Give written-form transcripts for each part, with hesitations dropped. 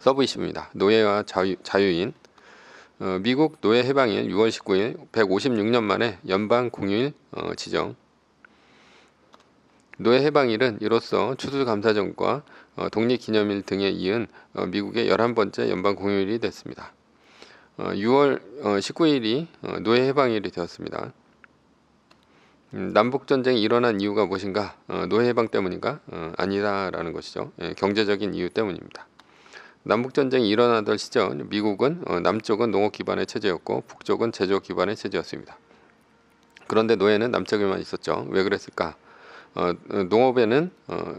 서브 이슈입니다. 노예와 자유인. 미국 노예 해방일 6월 19일 156년 만에 연방 공휴일 지정. 노예 해방일은 이로써 추수감사절과 독립기념일 등에 이은 미국의 11번째 연방 공휴일이 됐습니다. 6월 19일이 노예 해방일이 되었습니다. 남북전쟁이 일어난 이유가 무엇인가? 노예 해방 때문인가? 아니다라는 것이죠. 경제적인 이유 때문입니다. 남북전쟁이 일어나던 시절 미국은 남쪽은 농업 기반의 체제였고 북쪽은 제조업 기반의 체제였습니다. 그런데 노예는 남쪽에만 있었죠. 왜 그랬을까? 농업에는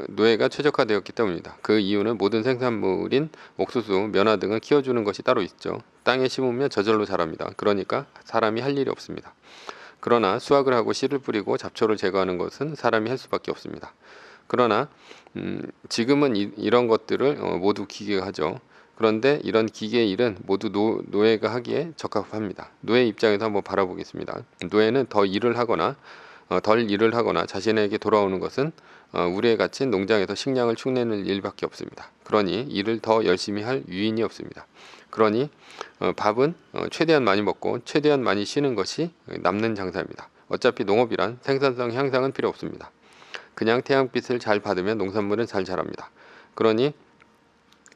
노예가 최적화되었기 때문입니다. 그 이유는 모든 생산물인 옥수수, 면화 등을 키워주는 것이 따로 있죠. 땅에 심으면 저절로 자랍니다. 그러니까 사람이 할 일이 없습니다. 그러나 수확을 하고 씨를 뿌리고 잡초를 제거하는 것은 사람이 할 수밖에 없습니다. 그러나 지금은 이런 것들을 모두 기계가 하죠. 그런데 이런 기계의 일은 모두 노예가 하기에 적합합니다. 노예 입장에서 한번 바라보겠습니다. 노예는 덜 일을 하거나 자신에게 돌아오는 것은 우리에 갇힌 농장에서 식량을 축내는 일밖에 없습니다. 그러니 일을 더 열심히 할 유인이 없습니다. 그러니 밥은 최대한 많이 먹고 최대한 많이 쉬는 것이 남는 장사입니다. 어차피 농업이란 생산성 향상은 필요 없습니다. 그냥 태양빛을 잘 받으면 농산물은 잘 자랍니다. 그러니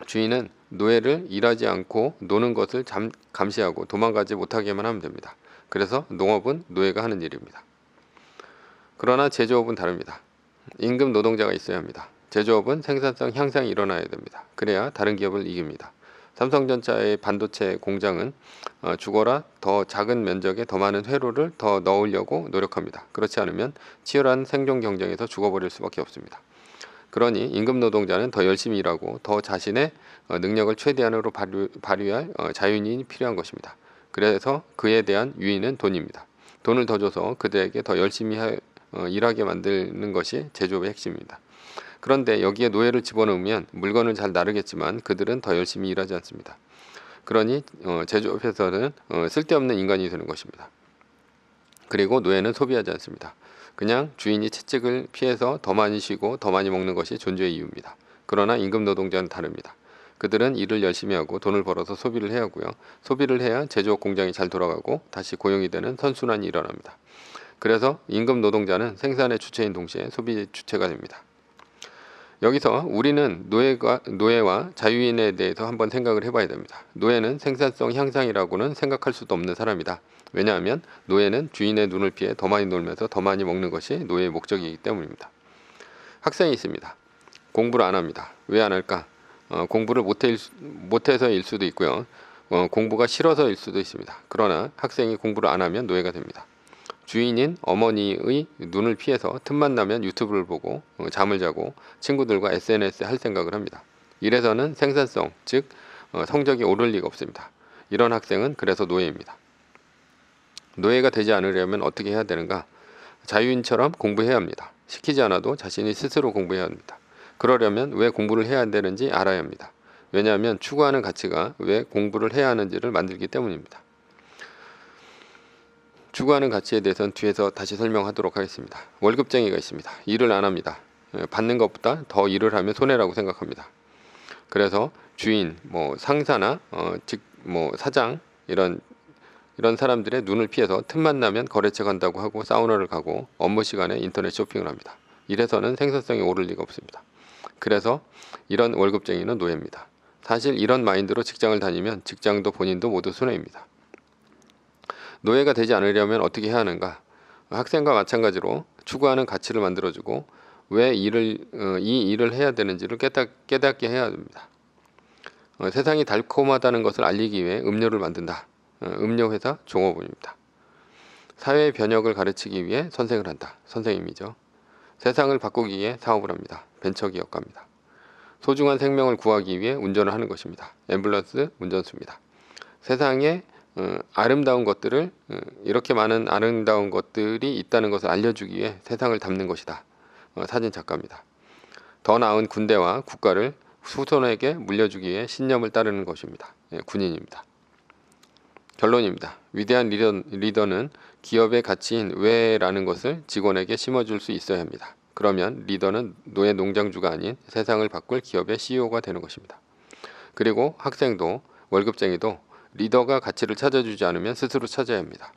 주인은 노예를 일하지 않고 노는 것을 감시하고 도망가지 못하게만 하면 됩니다. 그래서 농업은 노예가 하는 일입니다. 그러나 제조업은 다릅니다. 임금 노동자가 있어야 합니다. 제조업은 생산성 향상이 일어나야 됩니다. 그래야 다른 기업을 이깁니다. 삼성전자의 반도체 공장은 죽어라 더 작은 면적에 더 많은 회로를 더 넣으려고 노력합니다. 그렇지 않으면 치열한 생존 경쟁에서 죽어버릴 수밖에 없습니다. 그러니 임금 노동자는 더 열심히 일하고 더 자신의 능력을 최대한으로 발휘할 자유인이 필요한 것입니다. 그래서 그에 대한 유인은 돈입니다. 돈을 더 줘서 그들에게 더 열심히 일하게 만드는 것이 제조업의 핵심입니다. 그런데 여기에 노예를 집어넣으면 물건을 잘 나르겠지만 그들은 더 열심히 일하지 않습니다. 그러니 제조업에서는 쓸데없는 인간이 되는 것입니다. 그리고 노예는 소비하지 않습니다. 그냥 주인이 채찍을 피해서 더 많이 쉬고 더 많이 먹는 것이 존재의 이유입니다. 그러나 임금 노동자는 다릅니다. 그들은 일을 열심히 하고 돈을 벌어서 소비를 해야 하고요. 소비를 해야 제조업 공장이 잘 돌아가고 다시 고용이 되는 선순환이 일어납니다. 그래서 임금 노동자는 생산의 주체인 동시에 소비의 주체가 됩니다. 여기서 우리는 노예와 자유인에 대해서 한번 생각을 해봐야 됩니다. 노예는 생산성 향상이라고는 생각할 수도 없는 사람이다. 왜냐하면 노예는 주인의 눈을 피해 더 많이 놀면서 더 많이 먹는 것이 노예의 목적이기 때문입니다. 학생이 있습니다. 공부를 안 합니다. 왜 안 할까? 공부를 못해서일 수도 있고요. 공부가 싫어서일 수도 있습니다. 그러나 학생이 공부를 안 하면 노예가 됩니다. 주인인 어머니의 눈을 피해서 틈만 나면 유튜브를 보고 잠을 자고 친구들과 SNS에 할 생각을 합니다. 이래서는 생산성, 즉 성적이 오를 리가 없습니다. 이런 학생은 그래서 노예입니다. 노예가 되지 않으려면 어떻게 해야 되는가? 자유인처럼 공부해야 합니다. 시키지 않아도 자신이 스스로 공부해야 합니다. 그러려면 왜 공부를 해야 되는지 알아야 합니다. 왜냐하면 추구하는 가치가 왜 공부를 해야 하는지를 만들기 때문입니다. 추구하는 가치에 대해서는 뒤에서 다시 설명하도록 하겠습니다. 월급쟁이가 있습니다. 일을 안 합니다. 받는 것보다 더 일을 하면 손해라고 생각합니다. 그래서 주인, 상사나 사장 이런 사람들의 눈을 피해서 틈만 나면 거래처 간다고 하고 사우나를 가고 업무 시간에 인터넷 쇼핑을 합니다. 이래서는 생산성이 오를 리가 없습니다. 그래서 이런 월급쟁이는 노예입니다. 사실 이런 마인드로 직장을 다니면 직장도 본인도 모두 손해입니다. 노예가 되지 않으려면 어떻게 해야 하는가? 학생과 마찬가지로 추구하는 가치를 만들어주고 왜 이 일을 해야 되는지를 깨닫게 해야 합니다. 세상이 달콤하다는 것을 알리기 위해 음료를 만든다. 음료회사 종업원입니다. 사회의 변혁을 가르치기 위해 선생을 한다. 선생님이죠. 세상을 바꾸기 위해 사업을 합니다. 벤처기업가입니다. 소중한 생명을 구하기 위해 운전을 하는 것입니다. 앰뷸런스 운전수입니다. 세상에 아름다운 것들을 이렇게 많은 아름다운 것들이 있다는 것을 알려주기 위해 세상을 담는 것이다. 사진 작가입니다. 더 나은 군대와 국가를 후손에게 물려주기 위해 신념을 따르는 것입니다. 군인입니다. 결론입니다. 위대한 리더는 기업의 가치인 왜라는 것을 직원에게 심어줄 수 있어야 합니다. 그러면 리더는 노예 농장주가 아닌 세상을 바꿀 기업의 CEO가 되는 것입니다. 그리고 학생도 월급쟁이도 리더가 가치를 찾아주지 않으면 스스로 찾아야 합니다.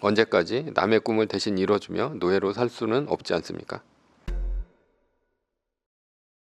언제까지 남의 꿈을 대신 이뤄주며 노예로 살 수는 없지 않습니까?